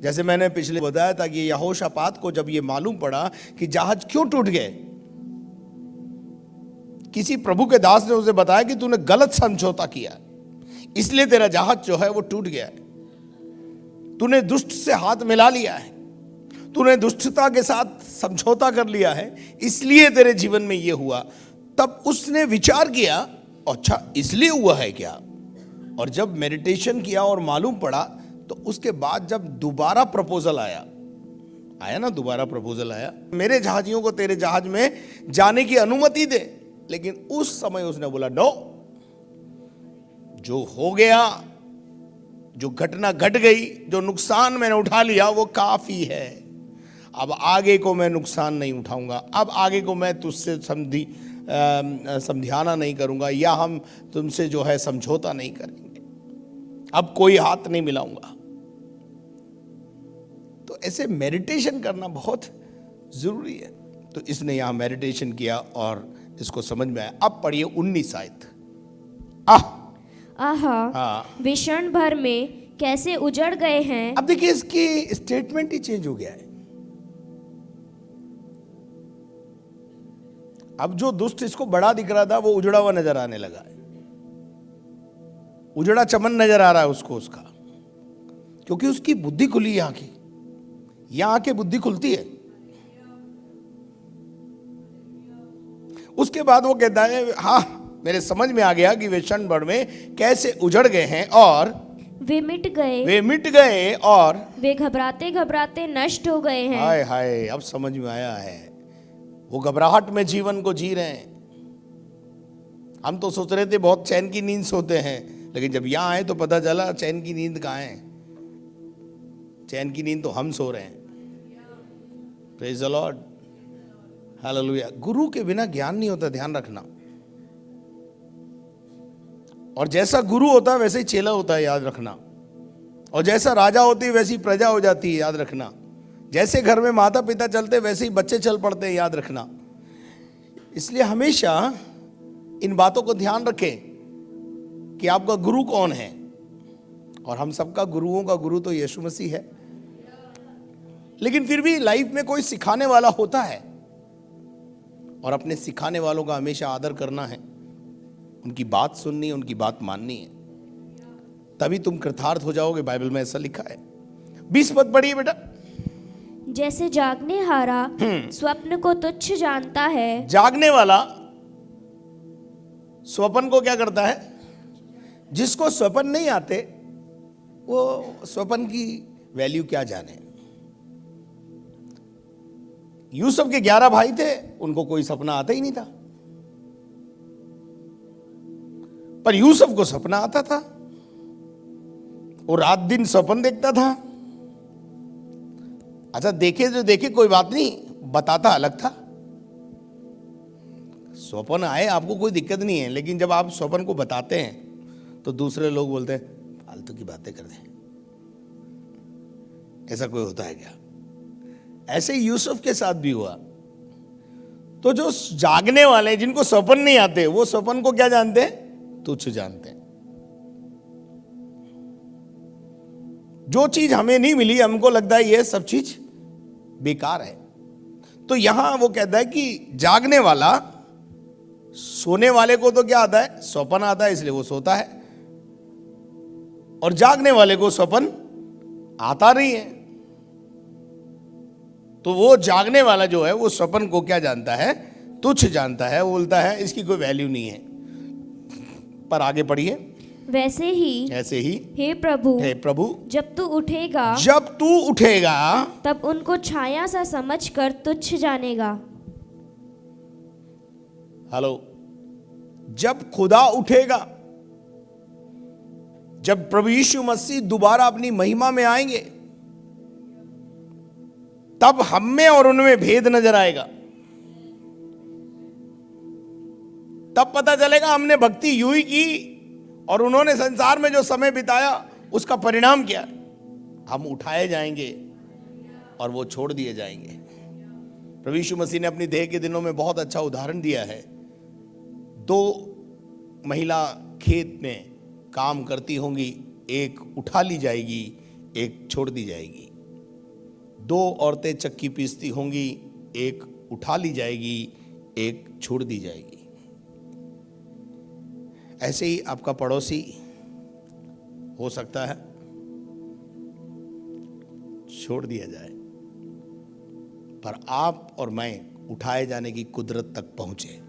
जैसे मैंने पिछले बताया था कि यहोशापात को जब ये मालूम पड़ा कि जहाज क्यों टूट गए, किसी प्रभु के दास ने उसे बताया कि तूने गलत समझौता किया, इसलिए तेरा जहाज जो है वो टूट गया है। तूने दुष्ट से हाथ मिला लिया है, तूने दुष्टता के साथ समझौता कर लिया है, इसलिए तेरे जीवन में ये हुआ। तब उसने विचार किया, अच्छा इसलिए हुआ है क्या? और जब मेडिटेशन किया और मालूम पड़ा, तो उसके बाद जब दोबारा प्रपोजल आया ना, दोबारा प्रपोजल आया, मेरे जहाजियों को तेरे जहाज में जाने की अनुमति दे। लेकिन उस समय उसने बोला नो, जो हो गया, जो घटना घट गई, जो नुकसान मैंने उठा लिया वो काफी है। अब आगे को मैं नुकसान नहीं उठाऊंगा, अब आगे को मैं तुझसे समझाना नहीं करूंगा, या हम तुमसे जो है समझौता नहीं करेंगे, अब कोई हाथ नहीं मिलाऊंगा। तो ऐसे मेडिटेशन करना बहुत जरूरी है। तो इसने यहां मेडिटेशन किया और इसको समझ में आया। अब पढ़िए 19 आयत। क्षण भर में कैसे उजड़ गए हैं। अब देखिए इसकी स्टेटमेंट ही चेंज हो गया है। अब जो दुष्ट इसको बड़ा दिख रहा था वो उजड़ा हुआ नजर आने लगा है, उजड़ा चमन नजर आ रहा है उसको उसका, क्योंकि उसकी बुद्धि खुली। यहां के बुद्धि खुलती है। उसके बाद वो कहता है हाँ, मेरे समझ में आ गया कि वे क्षण भर में कैसे उजड़ गए हैं और वे मिट गए और वे घबराते घबराते नष्ट हो गए हैं। हाय हाय, अब समझ में आया है। वो घबराहट में जीवन को जी रहे हैं। हम तो सोच रहे थे बहुत चैन की नींद सोते हैं, लेकिन जब यहां आए तो पता चला चैन की नींद कहां है। चैन की नींद तो हम सो रहे हैं। Praise the Lord, hallelujah. गुरु के बिना ज्ञान नहीं होता, ध्यान रखना। और जैसा गुरु होता है वैसे ही चेला होता है, याद रखना। और जैसा राजा होती है वैसी प्रजा हो जाती है, याद रखना। जैसे घर में माता पिता चलते वैसे ही बच्चे चल पड़ते हैं, याद रखना। इसलिए हमेशा इन बातों को ध्यान रखें कि आपका गुरु कौन है। और हम सबका गुरुओं का गुरु तो यीशु मसीह है, लेकिन फिर भी लाइफ में कोई सिखाने वाला होता है, और अपने सिखाने वालों का हमेशा आदर करना है, उनकी बात सुननी है, उनकी बात माननी है, तभी तुम कृतार्थ हो जाओगे। बाइबल में ऐसा लिखा है। 20 पद पढ़िए बेटा। जैसे जागने हारा स्वप्न को तुच्छ जानता है। जागने वाला स्वप्न को क्या करता है? जिसको स्वप्न नहीं आते वो स्वप्न की वैल्यू क्या जाने। यूसुफ के 11 भाई थे, उनको कोई सपना आता ही नहीं था, पर यूसुफ को सपना आता था। वो रात दिन स्वप्न देखता था। अच्छा, देखे जो देखे कोई बात नहीं, बताता अलग था। स्वप्न आए आपको कोई दिक्कत नहीं है, लेकिन जब आप स्वप्न को बताते हैं तो दूसरे लोग बोलते हैं फालतू की बातें कर दे। ऐसा कोई होता है क्या? ऐसे ही यूसुफ के साथ भी हुआ। तो जो जागने वाले, जिनको स्वप्न नहीं आते, वो स्वप्न को क्या जानते हैं? तुच्छ जानते हैं। जो चीज हमें नहीं मिली, हमको लगता है ये सब चीज बेकार है। तो यहां वो कहता है कि जागने वाला, सोने वाले को तो क्या आता है? स्वप्न आता है, इसलिए वो सोता है। और जागने वाले को स्वप्न आता नहीं है। तो वो जागने वाला जो है वो स्वप्न को क्या जानता है? तुच्छ जानता है। वो बोलता है इसकी कोई वैल्यू नहीं है। पर आगे पढ़िए। वैसे ही हे प्रभु जब तू उठेगा तब उनको छाया सा समझकर तुच्छ जानेगा। हेलो, जब खुदा उठेगा, जब प्रभु यीशु मसीह दोबारा अपनी महिमा में आएंगे, तब हम में और उनमें भेद नजर आएगा। तब पता चलेगा हमने भक्ति यूं ही की और उन्होंने संसार में जो समय बिताया उसका परिणाम क्या। हम उठाए जाएंगे और वो छोड़ दिए जाएंगे। प्रभु यीशु मसीह ने अपनी देह के दिनों में बहुत अच्छा उदाहरण दिया है। 2 महिला खेत में काम करती होंगी, एक उठा ली जाएगी, एक छोड़ दी जाएगी। दो औरतें चक्की पीसती होंगी, एक उठा ली जाएगी, एक छोड़ दी जाएगी। ऐसे ही आपका पड़ोसी हो सकता है छोड़ दिया जाए, पर आप और मैं उठाए जाने की कुदरत तक पहुंचे।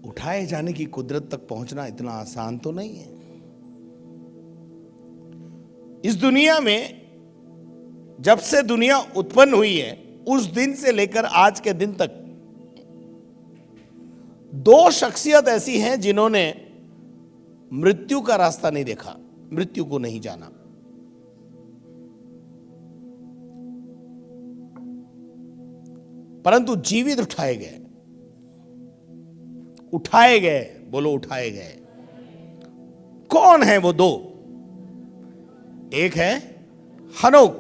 उठाए जाने की कुदरत तक पहुंचना इतना आसान तो नहीं है। इस दुनिया में जब से दुनिया उत्पन्न हुई है, उस दिन से लेकर आज के दिन तक दो शख्सियत ऐसी हैं जिन्होंने मृत्यु का रास्ता नहीं देखा, मृत्यु को नहीं जाना। परंतु जीवित उठाए गए, उठाए गए, बोलो उठाए गए। कौन है वो दो? एक है हनोक,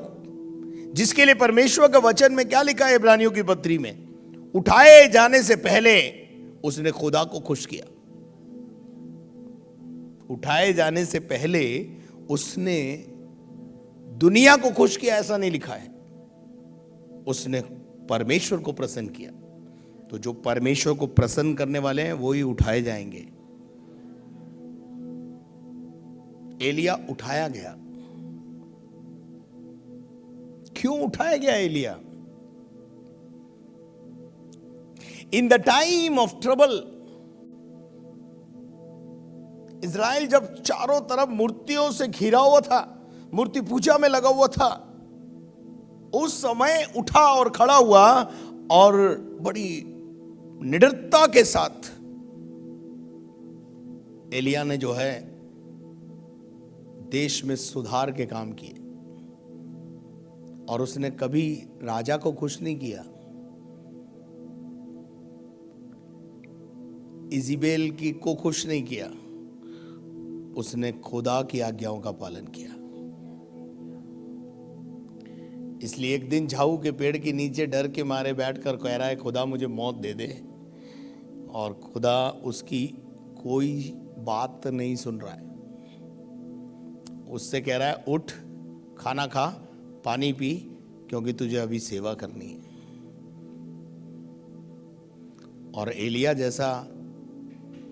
जिसके लिए परमेश्वर का वचन में क्या लिखा है इब्रानियों की पत्री में? उठाए जाने से पहले उसने खुदा को खुश किया। उठाए जाने से पहले उसने दुनिया को खुश किया, ऐसा नहीं लिखा है। उसने परमेश्वर को प्रसन्न किया। तो जो परमेश्वर को प्रसन्न करने वाले हैं वो ही उठाए जाएंगे। एलिया उठाया गया। क्यों उठाया गया एलिया? In the time of trouble, Israel जब चारों तरफ मूर्तियों से घिरा हुआ था, मूर्ति पूजा में लगा हुआ था, उस समय उठा और खड़ा हुआ और बड़ी निडरता के साथ एलिया ने जो है देश में सुधार के काम किए। और उसने कभी राजा को खुश नहीं किया, इज़ेबेल की को खुश नहीं किया, उसने खुदा की आज्ञाओं का पालन किया। इसलिए एक दिन झाऊ के पेड़ के नीचे डर के मारे बैठकर कह रहा है, खुदा मुझे मौत दे दे, और खुदा उसकी कोई बात नहीं सुन रहा है। उससे कह रहा है, उठ, खाना खा, पानी पी, क्योंकि तुझे अभी सेवा करनी है। और एलिया जैसा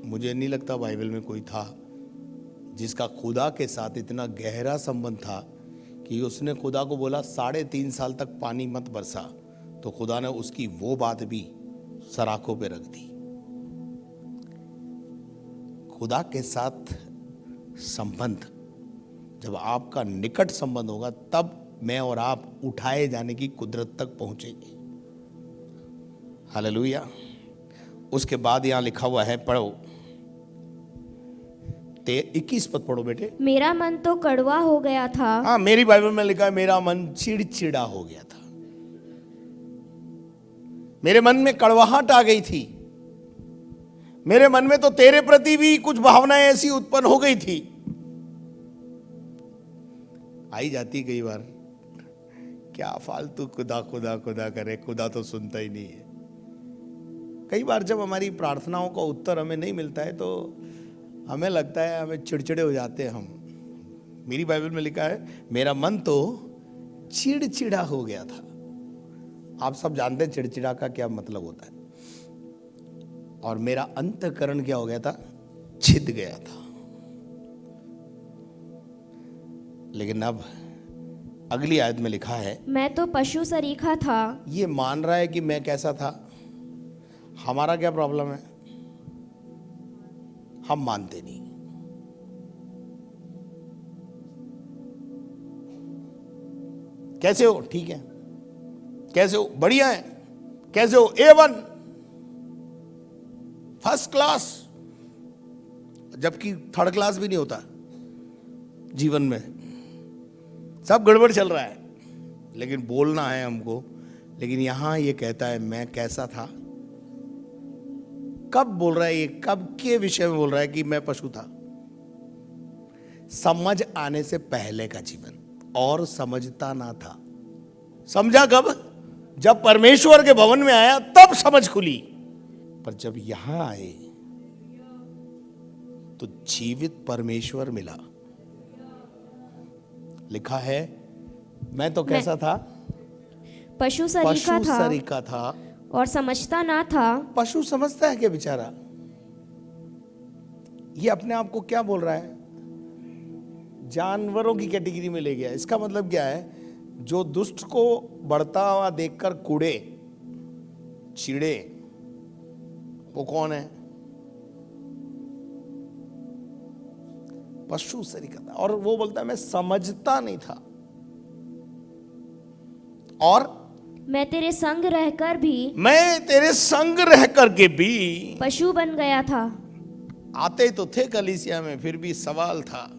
मुझे नहीं लगता बाइबल में कोई था जिसका खुदा के साथ इतना गहरा संबंध था कि उसने खुदा को बोला 3.5 साल तक पानी मत बरसा, तो खुदा ने उसकी वो बात भी सराखों पे रख दी। खुदा के साथ संबंध, जब आपका निकट संबंध होगा, तब मैं और आप उठाए जाने की कुदरत तक पहुंचेंगे। हालेलुया। उसके बाद यहां लिखा हुआ है, पढ़ो 21 पद पढ़ो बेटे। मेरा मन तो कड़वा हो गया था। हाँ, मेरी बाइबल में लिखा है, मेरा मन चिड़चिड़ा हो गया था। मेरे मन में कड़वाहट आ गई थी। मेरे मन में तो तेरे प्रति भी कुछ भावनाएं ऐसी उत्पन्न हो गई थी। आई जाती कई बार, क्या फालतू खुदा खुदा खुदा करे, खुदा तो सुनता ही नहीं है। कई बार जब हमारी प्रार्थनाओं का उत्तर हमें नहीं मिलता है तो हमें लगता है, हमें चिड़चिड़े हो जाते हैं हम। मेरी बाइबल में लिखा है, मेरा मन तो चिड़चिड़ा हो गया था। आप सब जानते हैं चिड़चिड़ा का क्या मतलब होता है। और मेरा अंतःकरण क्या हो गया था? छिद गया था। लेकिन अब अगली आयत में लिखा है, मैं तो पशु सरीखा था। ये मान रहा है कि मैं कैसा था। हमारा क्या प्रॉब्लम है? हम मानते नहीं। कैसे हो? ठीक है। कैसे हो? बढ़िया है। कैसे हो? A1 फर्स्ट क्लास, जबकि थर्ड क्लास भी नहीं होता जीवन में। सब गड़बड़ चल रहा है, लेकिन बोलना है हमको। लेकिन यहां ये कहता है, मैं कैसा था। कब बोल रहा है ये? कब के विषय में बोल रहा है कि मैं पशु था? समझ आने से पहले का जीवन, और समझता ना था। समझा कब? जब परमेश्वर के भवन में आया तब समझ खुली। पर जब यहां आए तो जीवित परमेश्वर मिला। लिखा है, मैं तो कैसा था? पशु सरीखा था और समझता ना था। पशु समझता है क्या बेचारा? ये अपने आप को क्या बोल रहा है? जानवरों की कैटेगरी में ले गया। इसका मतलब क्या है? जो दुष्ट को बढ़ता हुआ देखकर कूड़े चिड़े, वो कौन है? पशु सरीखा था। और वो बोलता है मैं समझता नहीं था, और मैं तेरे संग रहकर के भी पशु बन गया था। आते तो थे कलीसिया में, फिर भी सवाल था,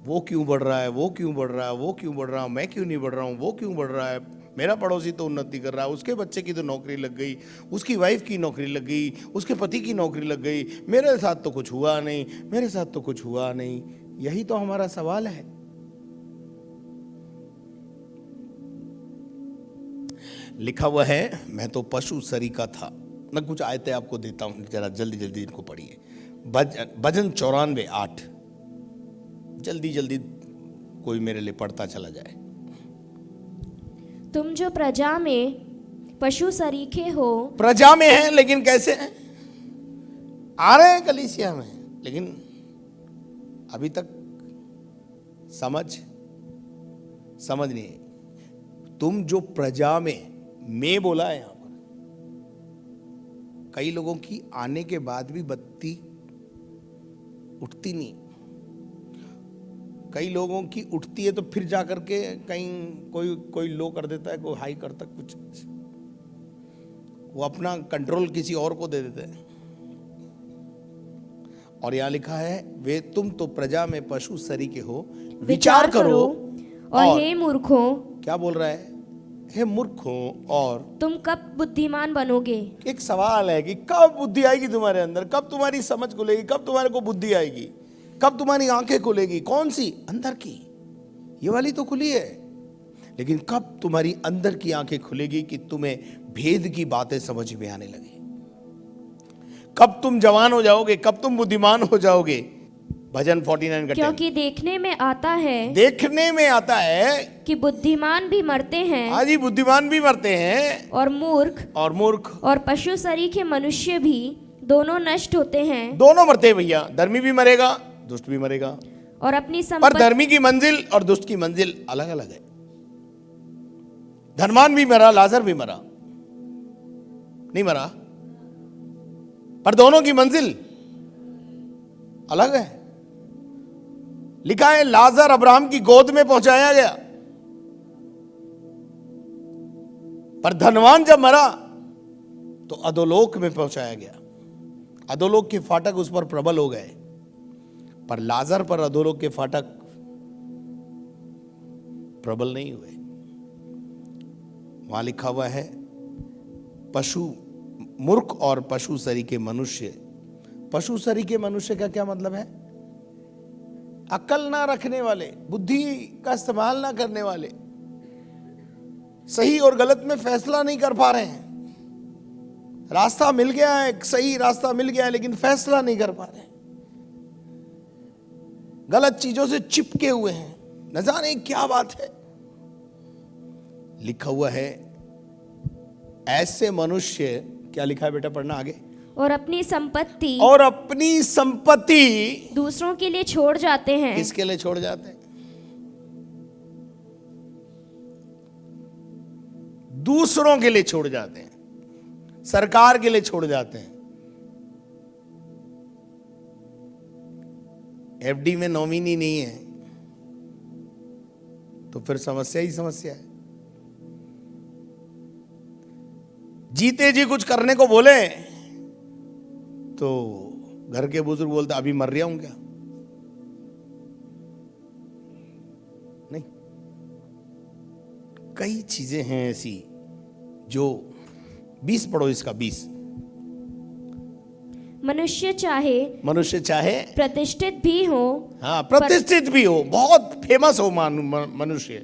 वो क्यों बढ़ रहा है, वो क्यों बढ़ रहा है, वो क्यों बढ़ रहा हूं, मैं क्यों नहीं बढ़ रहा हूं, वो क्यों बढ़ रहा है, मेरा पड़ोसी तो उन्नति कर रहा है, उसके बच्चे की तो नौकरी लग गई, उसकी वाइफ की नौकरी लग गई, उसके पति की नौकरी लग गई, मेरे साथ तो कुछ हुआ नहीं, मेरे साथ तो कुछ हुआ नहीं। यही तो हमारा सवाल है। लिखा हुआ है मैं तो पशु सरीखा था। मैं कुछ आयतें आपको देता हूं, जरा जल्दी जल्दी इनको पढ़िए। भजन 94:8, जल्दी जल्दी कोई मेरे लिए पढ़ता चला जाए। तुम जो प्रजा में पशु सरीखे हो। प्रजा में हैं लेकिन कैसे हैं? आ रहे हैं कलीसिया में, लेकिन अभी तक समझ नहीं। तुम जो प्रजा में बोला है यहां पर, कई लोगों की आने के बाद भी बत्ती उठती नहीं। कई लोगों की उठती है तो फिर जाकर के कहीं कोई लो कर देता है, कोई हाई करता, कुछ वो अपना कंट्रोल किसी और को दे देते हैं। और यहां लिखा है वे तुम तो प्रजा में पशु सरीखे हो, विचार करो और हे मूर्खों। क्या बोल रहा है? हे मूर्खों, और तुम कब बुद्धिमान बनोगे? एक सवाल है कि कब बुद्धि आएगी तुम्हारे अंदर, कब तुम्हारी समझ खुलेगी, कब तुम्हारे को बुद्धि आएगी, कब तुम्हारी आंखें खुलेगी? कौन सी? अंदर की। ये वाली तो खुली है, लेकिन कब तुम्हारी अंदर की आंखें खुलेगी कि तुम्हें भेद की बातें समझ में आने लगे? कब तुम जवान हो जाओगे, कब तुम बुद्धिमान हो जाओगे? भजन 49 का क्योंकि देखने में आता है कि बुद्धिमान भी मरते हैं। हाँ जी, बुद्धिमान भी मरते हैं, और मूर्ख और पशु सरीखे मनुष्य भी दोनों नष्ट होते हैं। दोनों मरते हैं भैया। धर्मी भी मरेगा, दुष्ट भी मरेगा। और अपनी पर धर्मी की मंजिल और दुष्ट की मंजिल अलग अलग है। धनवान भी मरा, लाजर भी मरा, नहीं मरा, पर दोनों की मंजिल अलग है। लिखा है लाजर अब्राहम की गोद में पहुंचाया गया, पर धनवान जब मरा तो अधोलोक में पहुंचाया गया। अधोलोक के फाटक उस पर प्रबल हो गए, पर लाजर पर अधोलोक के फाटक प्रबल नहीं हुए। वहां लिखा हुआ है पशु मूर्ख और पशु सरीखे मनुष्य। पशु सरीखे मनुष्य का क्या मतलब है? अकल ना रखने वाले, बुद्धि का इस्तेमाल ना करने वाले, सही और गलत में फैसला नहीं कर पा रहे हैं। रास्ता मिल गया है, सही रास्ता मिल गया है, लेकिन फैसला नहीं कर पा रहे हैं। गलत चीजों से चिपके हुए हैं, न जाने क्या बात है। लिखा हुआ है ऐसे मनुष्य, क्या लिखा है बेटा, पढ़ना आगे। और अपनी संपत्ति दूसरों के लिए छोड़ जाते हैं। किसके लिए छोड़ जाते हैं? दूसरों के लिए छोड़ जाते हैं, सरकार के लिए छोड़ जाते हैं। एफडी में नॉमिनी नहीं है तो फिर समस्या ही समस्या है। जीते जी कुछ करने को बोले तो घर के बुजुर्ग बोलते अभी मर रहा हूं क्या? नहीं, कई चीजें हैं ऐसी जो 20 पढ़ो इसका 20। मनुष्य चाहे प्रतिष्ठित भी हो, हाँ प्रतिष्ठित भी हो, बहुत फेमस हो मनुष्य,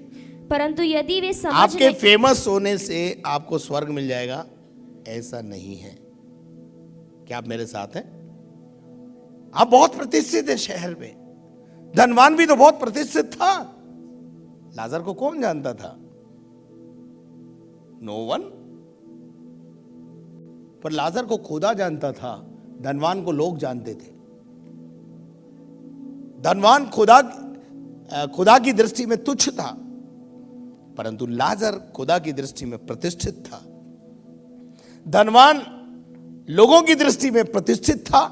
परंतु यदि वे समझ आपके फेमस होने से आपको स्वर्ग मिल जाएगा, ऐसा नहीं है। क्या आप मेरे साथ हैं? आप बहुत प्रतिष्ठित है शहर में, धनवान भी तो बहुत प्रतिष्ठित था, लाजर को कौन जानता था? No one. पर लाजर को खुदा जानता था, धनवान को लोग जानते थे। धनवान खुदा की दृष्टि में तुच्छ था, परंतु लाजर खुदा की दृष्टि में प्रतिष्ठित था। धनवान लोगों की दृष्टि में प्रतिष्ठित था।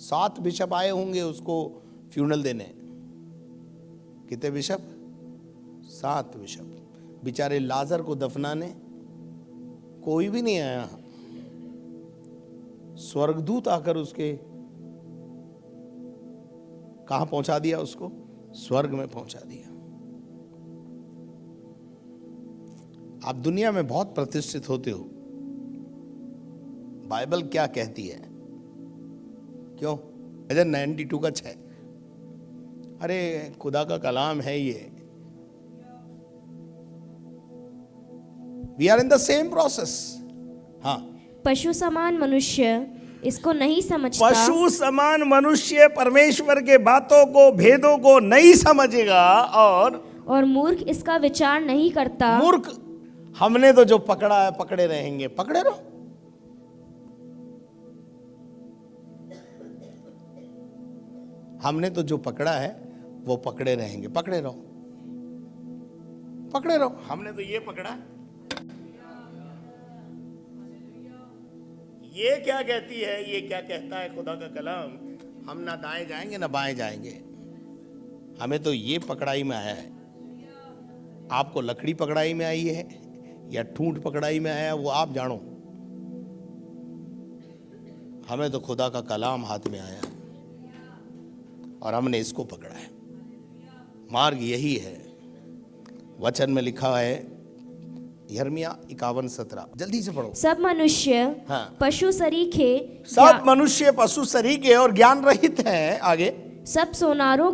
7 बिशप आए होंगे उसको फ्यूनरल देने। कितने बिशप? 7 बिशप। बेचारे लाजर को दफनाने कोई भी नहीं आया। स्वर्गदूत आकर उसके कहां पहुंचा दिया? उसको स्वर्ग में पहुंचा दिया। आप दुनिया में बहुत प्रतिष्ठित होते हो। बाइबल क्या कहती है? क्यों? भजन 92 का 6। अरे खुदा का कलाम है ये। We are in the same process. हाँ, पशु समान मनुष्य इसको नहीं समझता। पशु समान मनुष्य परमेश्वर के बातों को, भेदों को नहीं समझेगा, और मूर्ख इसका विचार नहीं करता। मूर्ख, हमने तो जो पकड़ा है पकड़े रहेंगे। पकड़े रहो। हमने तो जो पकड़ा है वो पकड़े रहेंगे। पकड़े रहो, पकड़े रहो। हमने तो ये पकड़ा। ये क्या कहती है, ये क्या कहता है खुदा का कलाम? हम ना दाएं जाएंगे ना बाएं जाएंगे। हमें तो ये पकड़ाई में आया है। आपको लकड़ी पकड़ाई में आई है या ठूंठ पकड़ाई में आया, वो आप जानो। हमें तो खुदा का कलाम हाथ में आया और हमने इसको पकड़ा है। मार्ग यही है। वचन में लिखा है, यिर्मयाह 51:17। जल्दी से पढ़ो। सब मनुष्य पशु सरीखे, सब मनुष्य पशु सरीखे और ज्ञान रहित हैं। आगे, सब सुनारों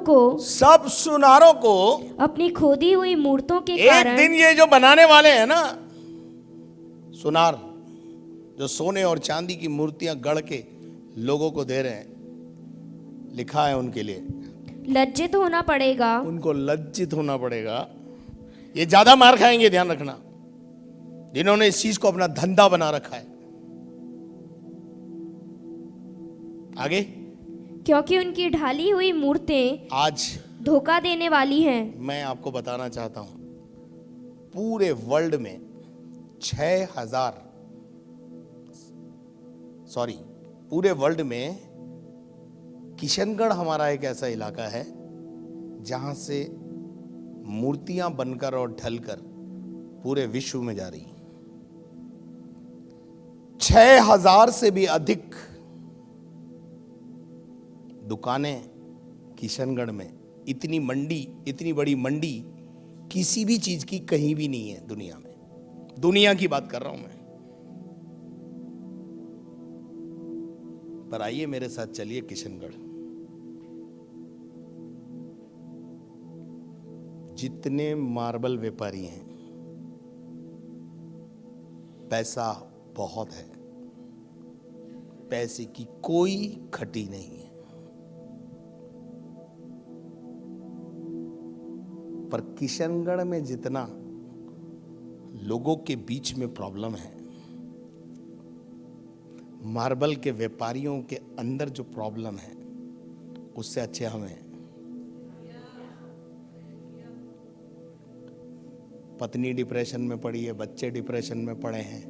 को अपनी खोदी हुई मूर्तों के कारण। एक दिन ये जो बनाने वाले हैं ना, सुनार, जो सोने और चांदी की मूर्तियां गढ़ के लोगों को दे रहे हैं, लिखा है उनके लिए लज्जित होना पड़ेगा। उनको लज्जित होना पड़ेगा। ये ज्यादा मार खाएंगे, ध्यान रखना, जिन्होंने इस चीज को अपना धंधा बना रखा है। आगे, क्योंकि उनकी ढाली हुई मूर्तें आज धोखा देने वाली हैं। मैं आपको बताना चाहता हूं, पूरे वर्ल्ड में 6,000 पूरे वर्ल्ड में किशनगढ़ हमारा एक ऐसा इलाका है जहां से मूर्तियां बनकर और ढलकर पूरे विश्व में जा रही। 6,000 से भी अधिक दुकानें किशनगढ़ में। इतनी मंडी, इतनी बड़ी मंडी किसी भी चीज की कहीं भी नहीं है दुनिया में। दुनिया की बात कर रहा हूं मैं। पर आइए मेरे साथ चलिए किशनगढ़। जितने मार्बल व्यापारी हैं, पैसा बहुत है, पैसे की कोई खटी नहीं है। पर किशनगढ़ में जितना लोगों के बीच में प्रॉब्लम है, मार्बल के व्यापारियों के अंदर जो प्रॉब्लम है, उससे अच्छे हमें। पत्नी डिप्रेशन में पड़ी है, बच्चे डिप्रेशन में पड़े हैं,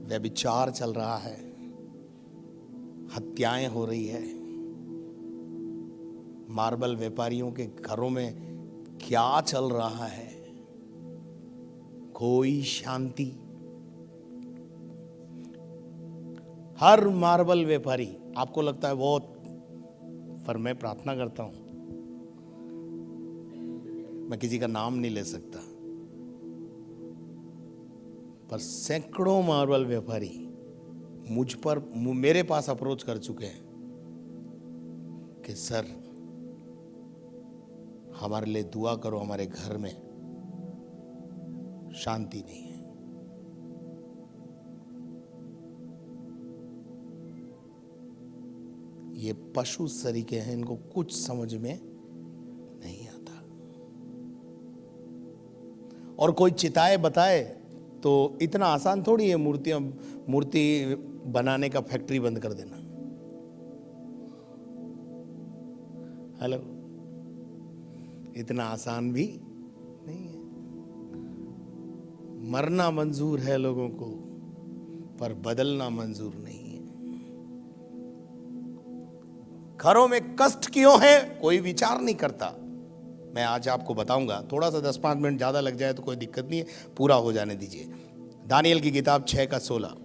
व्यभिचार चल रहा है, हत्याएं हो रही है। मार्बल व्यापारियों के घरों में क्या चल रहा है? कोई शांति। हर मार्बल व्यापारी, आपको लगता है बहुत, पर मैं प्रार्थना करता हूं, मैं किसी का नाम नहीं ले सकता, पर सैकड़ों मार्बल व्यापारी मेरे पास अप्रोच कर चुके हैं कि सर हमारे लिए दुआ करो, हमारे घर में शांति नहीं है। ये पशु सरीखे हैं, इनको कुछ समझ में नहीं आता। और कोई चिताए बताए तो इतना आसान थोड़ी है मूर्ति बनाने का फैक्ट्री बंद कर देना। हेलो, इतना आसान भी नहीं है। मरना मंजूर है लोगों को, पर बदलना मंजूर नहीं है। घरों में कष्ट क्यों है कोई विचार नहीं करता। मैं आज आपको बताऊंगा, थोड़ा सा 10-5 मिनट ज्यादा लग जाए तो कोई दिक्कत नहीं है, पूरा हो जाने दीजिए। दानियल की किताब 6:16।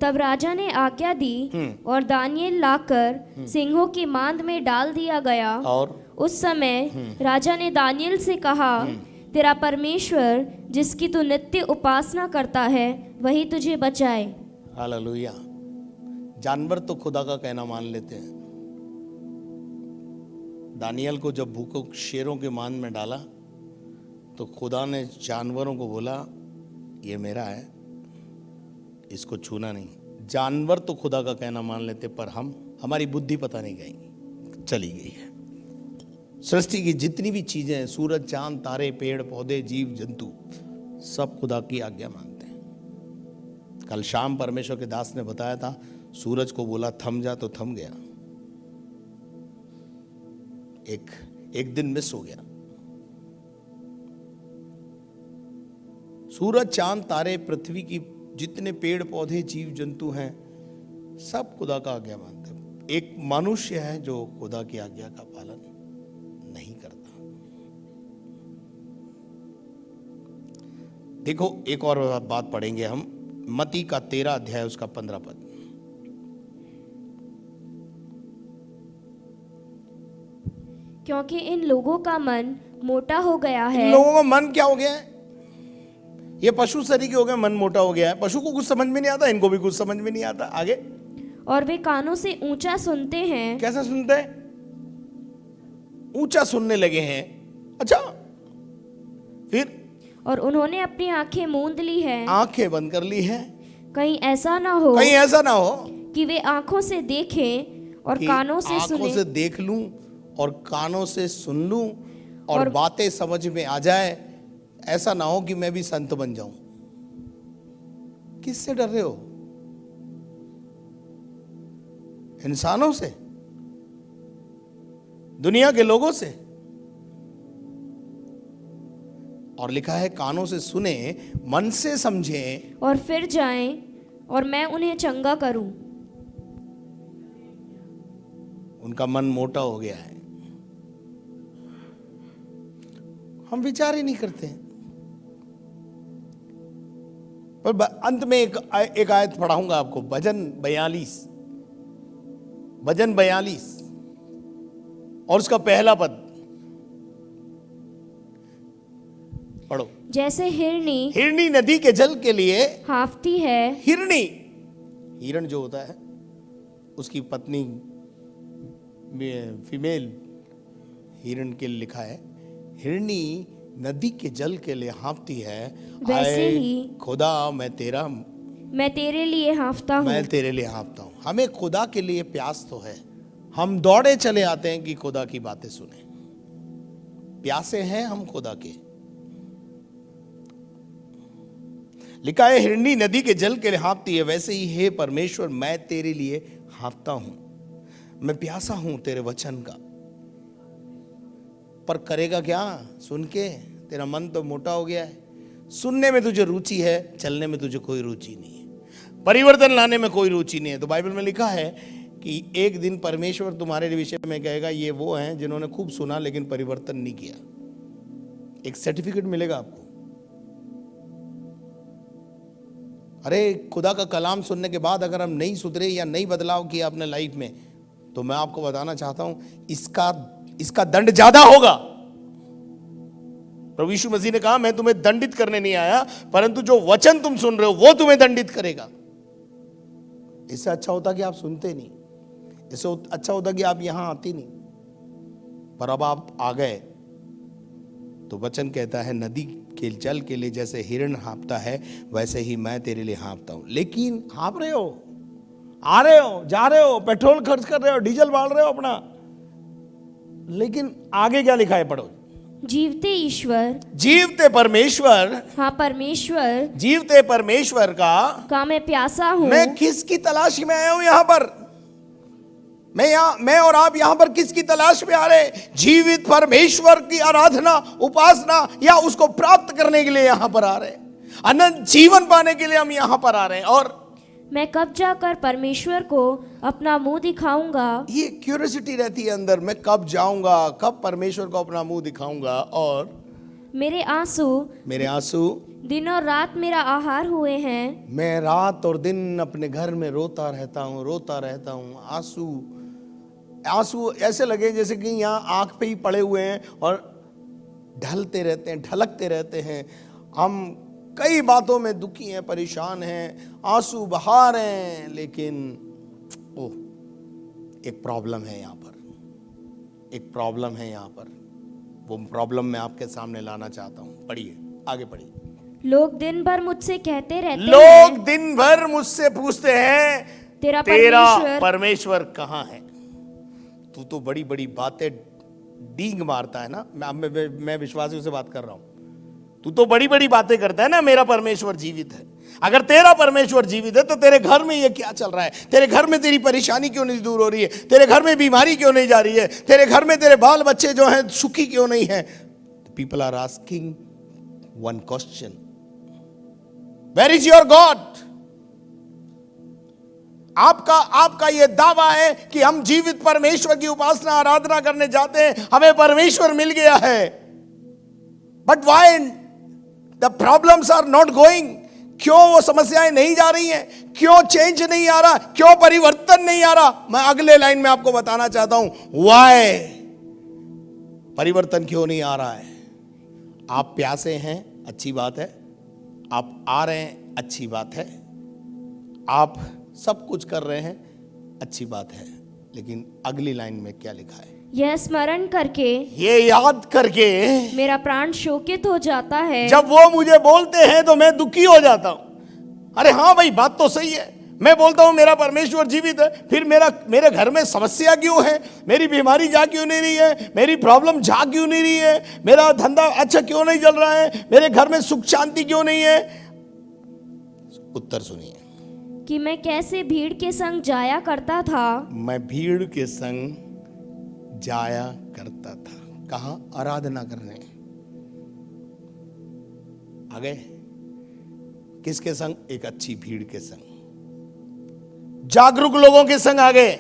तब राजा ने आज्ञा दी और दानियल लाकर सिंहों की मांद में डाल दिया गया। और उस समय राजा ने दानियल से कहा, तेरा परमेश्वर जिसकी तू नित्य उपासना करता है वही तुझे बचाए। हालेलुया। जानवर तो खुदा का कहना मान लेते हैं। दानियल को जब भूखों शेरों के मान में डाला तो खुदा ने जानवरों को बोला, ये मेरा है, इसको छूना नहीं। जानवर तो खुदा का कहना मान लेते, पर हमारी बुद्धि पता नहीं गई, चली गई है। सृष्टि की जितनी भी चीजें हैं, सूरज, चांद, तारे, पेड़ पौधे, जीव जंतु, सब खुदा की आज्ञा मानते हैं। कल शाम परमेश्वर के दास ने बताया था, सूरज को बोला थम जा तो थम गया। एक दिन मिस हो गया। सूरज, चांद, तारे, पृथ्वी की जितने पेड़ पौधे, जीव जंतु हैं, सब खुदा का आज्ञा मानते हैं। एक मनुष्य है जो खुदा की आज्ञा का पालन नहीं करता। देखो, एक और बात पढ़ेंगे हम, मत्ती का 13 अध्याय उसका 15 पद। क्योंकि इन लोगों का मन मोटा हो गया है। इन लोगों का मन क्या हो गया है? ये पशु शरीर के हो गए, मन मोटा हो गया है। पशु को कुछ समझ में नहीं आता, इनको भी कुछ समझ में नहीं आता। आगे, और वे कानों से ऊंचा सुनते हैं। कैसा सुनते हैं? ऊंचा सुनने लगे हैं। अच्छा, फिर? और उन्होंने अपनी आंखें मूंद ली है, आंखें बंद कर ली है। कहीं ऐसा ना हो कि वे आंखों से देखें और कानों से सुने। आंखों से देख लूं और कानों से सुन लूं और बातें समझ में आ जाए। ऐसा ना हो कि मैं भी संत बन जाऊं। किससे डर रहे हो? इंसानों से, दुनिया के लोगों से। और लिखा है, कानों से सुने, मन से समझें और फिर जाएं और मैं उन्हें चंगा करूं। उनका मन मोटा हो गया है। हम विचार ही नहीं करते हैं। पर अंत में एक आयत पढ़ाऊंगा आपको, भजन 42 और उसका पहला पद पढ़ो। जैसे हिरनी नदी के जल के लिए हाफती है। हिरण जो होता है, उसकी पत्नी फीमेल हिरण के लिए लिखा है, हिरनी नदी के जल के लिए हाँफती है, वैसे ही खुदा मैं तेरे लिए हाँफता हूँ। हमें खुदा के लिए प्यास तो है। हम दौड़े चले आते हैं कि खुदा की बातें सुने। प्यासे हैं हम खुदा के। लिखा है, हिरनी नदी के जल के लिए हाँफती है, वैसे ही हे परमेश्वर मैं तेरे लिए हाँफता हूं। मैं प्यासा हूं तेरे वचन का। पर करेगा क्या? सुन के तेरा मन तो मोटा हो गया है। सुनने में तुझे रुचि है, चलने में तुझे कोई रुचि नहीं है, परिवर्तन लाने में कोई रुचि नहीं है। तो बाइबल में लिखा है कि एक दिन परमेश्वर तुम्हारे विषय में कहेगा, ये वो हैं जिन्होंने खूब सुना लेकिन परिवर्तन नहीं किया। एक सर्टिफिकेट मिलेगा आपको। अरे, खुदा का कलाम सुनने के बाद अगर हम नहीं सुधरे या नहीं बदलाव किया अपने लाइफ में, तो मैं आपको बताना चाहता हूं, इसका दंड ज्यादा होगा। प्रभु यीशु मसीह ने कहा, मैं तुम्हें दंडित करने नहीं आया, परंतु जो वचन तुम सुन रहे हो वो तुम्हें दंडित करेगा। इससे अच्छा होता कि आप सुनते नहीं, इससे अच्छा होता कि आप यहां आते नहीं। पर अब आप आ गए तो वचन कहता है, नदी के जल के लिए जैसे हिरण हाँफता है, वैसे ही मैं तेरे लिए हाँफता हूं। लेकिन हाँफ रहे हो, आ रहे हो, जा रहे हो, पेट्रोल खर्च कर रहे हो, डीजल बाल रहे हो अपना, लेकिन आगे क्या लिखा है? पढ़ो। जीवते ईश्वर, जीवते परमेश्वर, हाँ परमेश्वर जीवते परमेश्वर का मैं प्यासा हूँ। मैं किसकी तलाश में आया हूं यहां पर? मैं और आप यहां पर किसकी तलाश में आ रहे हैं? जीवित परमेश्वर की आराधना, उपासना, या उसको प्राप्त करने के लिए यहां पर आ रहे हैं? अनंत जीवन पाने के लिए हम यहां पर आ रहे हैं। और मैं कब जाकर परमेश्वर को अपना मुंह दिखाऊंगा? ये क्यूरियोसिटी रहती है अंदर, मैं कब जाऊंगा, कब परमेश्वर को अपना मुंह दिखाऊंगा। और मेरे आंसू दिन और रात मेरा आहार हुए हैं। मैं रात और दिन अपने घर में रोता रहता हूँ। आंसू ऐसे लगे जैसे कि यहाँ आंख पे ही पड़े हुए हैं और ढलते रहते हैं, ढलकते रहते हैं। हम कई बातों में दुखी हैं, परेशान हैं, आंसू बहा रहे हैं, लेकिन एक प्रॉब्लम है यहाँ पर। वो प्रॉब्लम मैं आपके सामने लाना चाहता हूँ। पढ़िए, आगे पढ़िए। लोग दिन भर मुझसे कहते रहते हैं, लोग दिन भर मुझसे पूछते हैं, तेरा परमेश्वर कहाँ है? तू तो बड़ी बड़ी बातें डींग मारता है ना। मैं विश्वासियों से बात कर रहा हूं। तू तो बड़ी बड़ी बातें करता है ना, मेरा परमेश्वर जीवित है। अगर तेरा परमेश्वर जीवित है तो तेरे घर में ये क्या चल रहा है? तेरे घर में तेरी परेशानी क्यों नहीं दूर हो रही है? तेरे घर में बीमारी क्यों नहीं जा रही है? तेरे घर में तेरे बाल बच्चे जो हैं सुखी क्यों नहीं है? People are asking one question, where is your God? आपका यह दावा है कि हम जीवित परमेश्वर की उपासना, आराधना करने जाते हैं, हमें परमेश्वर मिल गया है। But why the problems are not going? क्यों वो समस्याएं नहीं जा रही हैं? क्यों चेंज नहीं आ रहा? क्यों परिवर्तन नहीं आ रहा? मैं अगले लाइन में आपको बताना चाहता हूं व्हाई परिवर्तन क्यों नहीं आ रहा है। आप प्यासे हैं, अच्छी बात है। आप आ रहे हैं, अच्छी बात है। आप सब कुछ कर रहे हैं, अच्छी बात है। लेकिन अगली लाइन में क्या लिखा है? यह स्मरण करके, ये याद करके मेरा प्राण शोकित हो जाता है। जब वो मुझे बोलते हैं तो मैं दुखी हो जाता हूं। अरे हाँ भाई, बात तो सही है। मैं बोलता हूं मेरा परमेश्वर जीवित है, फिर मेरे घर में समस्या क्यों है? मेरी बीमारी जा क्यों नहीं रही है? मेरी प्रॉब्लम जा क्यों नहीं रही है? मेरा धंधा अच्छा क्यों नहीं चल रहा है? मेरे घर में सुख शांति क्यों नहीं है? उत्तर सुनिए कि मैं कैसे भीड़ के संग जाया करता था। मैं भीड़ के संग जाया करता था। कहां? आराधना करने। आ गए किसके संग? एक अच्छी भीड़ के संग, जागरूक लोगों के संग आ गए।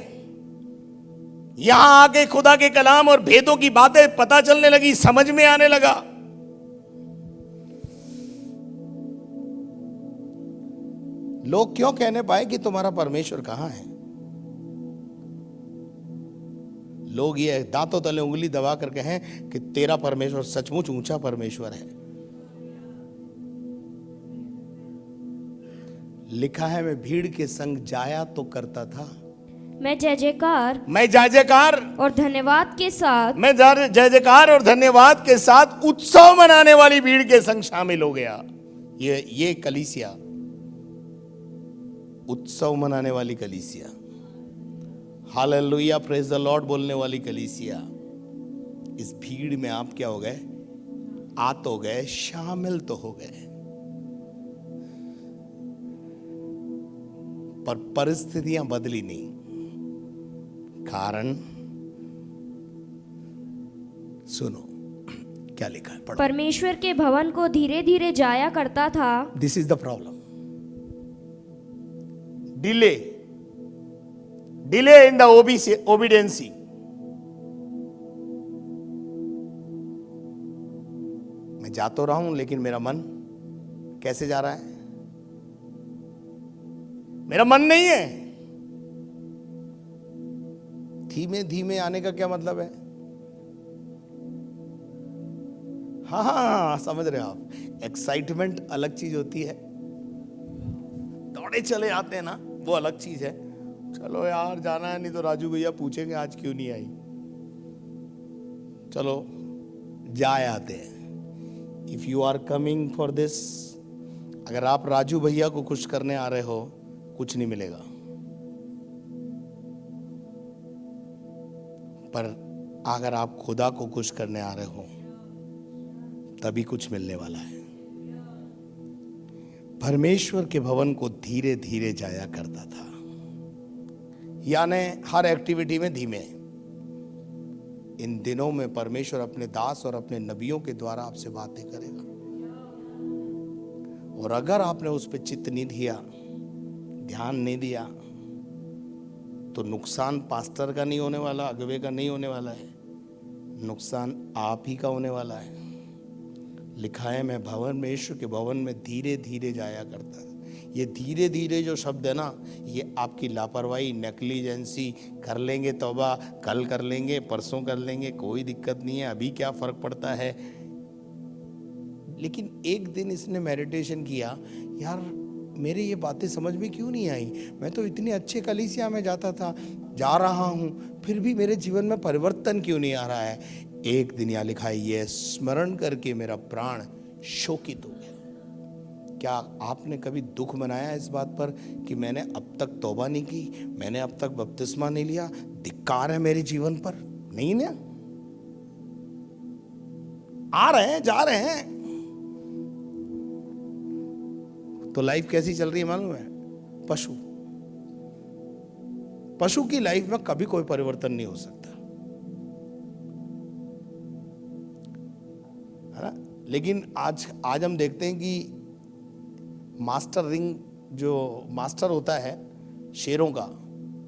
यहां आके खुदा के कलाम और भेदों की बातें पता चलने लगी, समझ में आने लगा। लोग क्यों कहने पाए कि तुम्हारा परमेश्वर कहां है? लोग ये दांतों तले उंगली दबा कर कहें कि तेरा परमेश्वर सचमुच ऊंचा परमेश्वर है। लिखा है, मैं भीड़ के संग जाया तो करता था। मैं जय जयकार और धन्यवाद के साथ, मैं जय जयकार और धन्यवाद के साथ उत्सव मनाने वाली भीड़ के संग शामिल हो गया। ये कलीसिया, उत्सव मनाने वाली कलीसिया, हालेलुया प्रेज द लॉर्ड बोलने वाली कलीसिया। इस भीड़ में आप क्या हो गए? आ तो गए, शामिल तो हो गए, पर परिस्थितियां बदली नहीं। कारण सुनो क्या लिखा है, पढ़ो। परमेश्वर के भवन को धीरे धीरे जाया करता था। This is the problem. Delay in the obedience. मैं जा तो रहा हूं, लेकिन मेरा मन कैसे जा रहा है? मेरा मन नहीं है। धीमे धीमे आने का क्या मतलब है? हाँ, समझ रहे हो आप। एक्साइटमेंट अलग चीज होती है, दौड़े चले आते हैं ना, वो अलग चीज है। चलो यार जाना है, नहीं तो राजू भैया पूछेंगे आज क्यों नहीं आई। चलो जाए आते हैं। If you are coming for this, अगर आप राजू भैया को खुश करने आ रहे हो, कुछ नहीं मिलेगा। पर अगर आप खुदा को खुश करने आ रहे हो, तभी कुछ मिलने वाला है। परमेश्वर के भवन को धीरे धीरे जाया करता था, यानी हर एक्टिविटी में धीमे। इन दिनों में परमेश्वर अपने दास और अपने नबियों के द्वारा आपसे बातें करेगा, और अगर आपने उस पर चित्त नहीं दिया, ध्यान नहीं दिया, तो नुकसान पास्टर का नहीं होने वाला, अगुवे का नहीं होने वाला है, नुकसान आप ही का होने वाला है। लिखा है, मैं परमेश्वर के भवन में धीरे धीरे जाया करता। ये धीरे धीरे जो शब्द है ना, ये आपकी लापरवाही, नेग्लिजेंसी, कर लेंगे तौबा, कल कर लेंगे, परसों कर लेंगे, कोई दिक्कत नहीं है, अभी क्या फर्क पड़ता है। लेकिन एक दिन इसने मेडिटेशन किया, यार मेरे ये बातें समझ में क्यों नहीं आई, मैं तो इतने अच्छे कलीसिया में जाता था, जा रहा हूँ, फिर भी मेरे जीवन में परिवर्तन क्यों नहीं आ रहा है। एक दिन यहाँ लिखा है, ये स्मरण करके मेरा प्राण शोकित हो गया। क्या आपने कभी दुख मनाया इस बात पर कि मैंने अब तक तौबा नहीं की, मैंने अब तक बपतिस्मा नहीं लिया, धिक्कार है मेरे जीवन पर? नहीं ना, आ रहे हैं, जा रहे हैं। तो लाइफ कैसी चल रही है मालूम है? पशु की लाइफ में कभी कोई परिवर्तन नहीं हो सकता, है ना। लेकिन आज हम देखते हैं कि मास्टर रिंग जो मास्टर होता है शेरों का,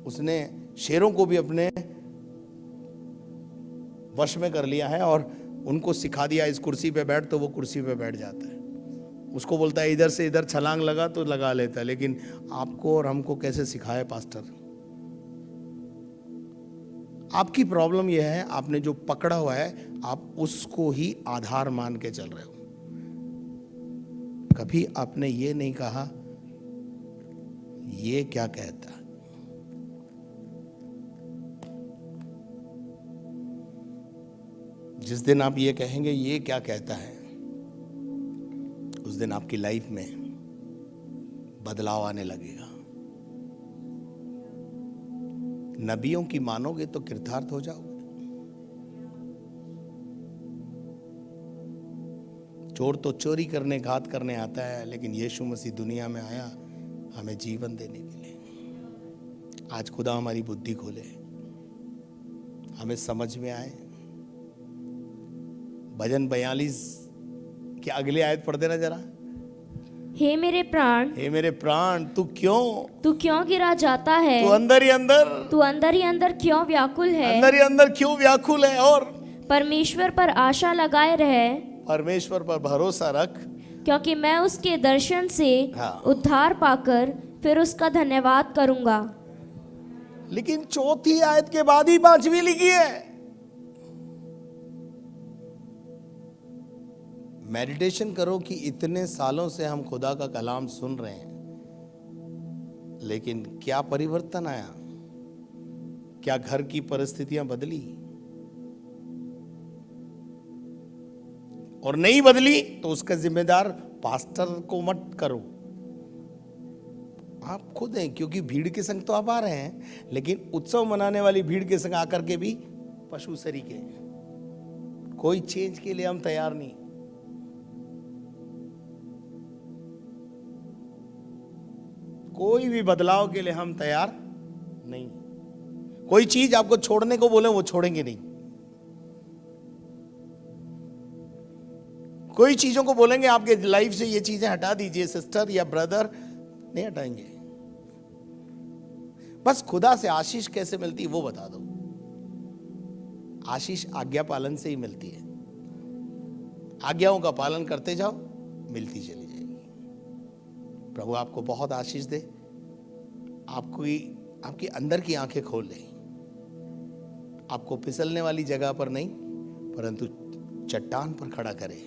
उसने शेरों को भी अपने वश में कर लिया है और उनको सिखा दिया, इस कुर्सी पे बैठ, तो वो कुर्सी पे बैठ जाता है। उसको बोलता है इधर से इधर छलांग लगा तो लगा लेता है। लेकिन आपको और हमको कैसे सिखाए पास्टर? आपकी प्रॉब्लम यह है, आपने जो पकड़ा हुआ है आप उसको ही आधार मान के चल रहे हो। कभी आपने ये नहीं कहा ये क्या कहता है। जिस दिन आप ये कहेंगे ये क्या कहता है, उस दिन आपकी लाइफ में बदलाव आने लगेगा। नबियों की मानोगे तो कृतार्थ हो जाओगे। चोर तो चोरी करने, घात करने आता है, लेकिन यीशु मसीह दुनिया में आया हमें जीवन देने के लिए। आज खुदा हमारी बुद्धि खोले, हमें समझ में आए। भजन 42 की अगली आयत पढ़ देना जरा। हे मेरे प्राण, तू क्यों गिरा जाता है? तू अंदर ही अंदर क्यों व्याकुल है? अंदर ही अंदर क्यों व्याकुल है? और परमेश्वर पर आशा लगाए रहे, परमेश्वर पर भरोसा रख, क्योंकि मैं उसके दर्शन से उद्धार पाकर फिर उसका धन्यवाद करूंगा। लेकिन चौथी आयत के बाद ही पांचवी लिखी है। मेडिटेशन करो कि इतने सालों से हम खुदा का कलाम सुन रहे हैं, लेकिन क्या परिवर्तन आया? क्या घर की परिस्थितियां बदली? और नहीं बदली तो उसका जिम्मेदार पास्टर को मत करो, आप खुद हैं। क्योंकि भीड़ के संग तो आप आ रहे हैं, लेकिन उत्सव मनाने वाली भीड़ के संग आकर के भी पशु सरीखे। कोई चेंज के लिए हम तैयार नहीं। कोई भी बदलाव के लिए हम तैयार नहीं। कोई चीज आपको छोड़ने को बोले वो छोड़ेंगे नहीं। कोई चीजों को बोलेंगे आपके लाइफ से ये चीजें हटा दीजिए सिस्टर या ब्रदर, नहीं हटाएंगे। बस खुदा से आशीष कैसे मिलती है वो बता दो। आशीष आज्ञा पालन से ही मिलती है। आज्ञाओं का पालन करते जाओ, मिलती चली जाएगी। प्रभु आपको बहुत आशीष दे, आपकी अंदर की आंखें खोल ले, आपको फिसलने वाली जगह पर नहीं परंतु चट्टान पर खड़ा करे।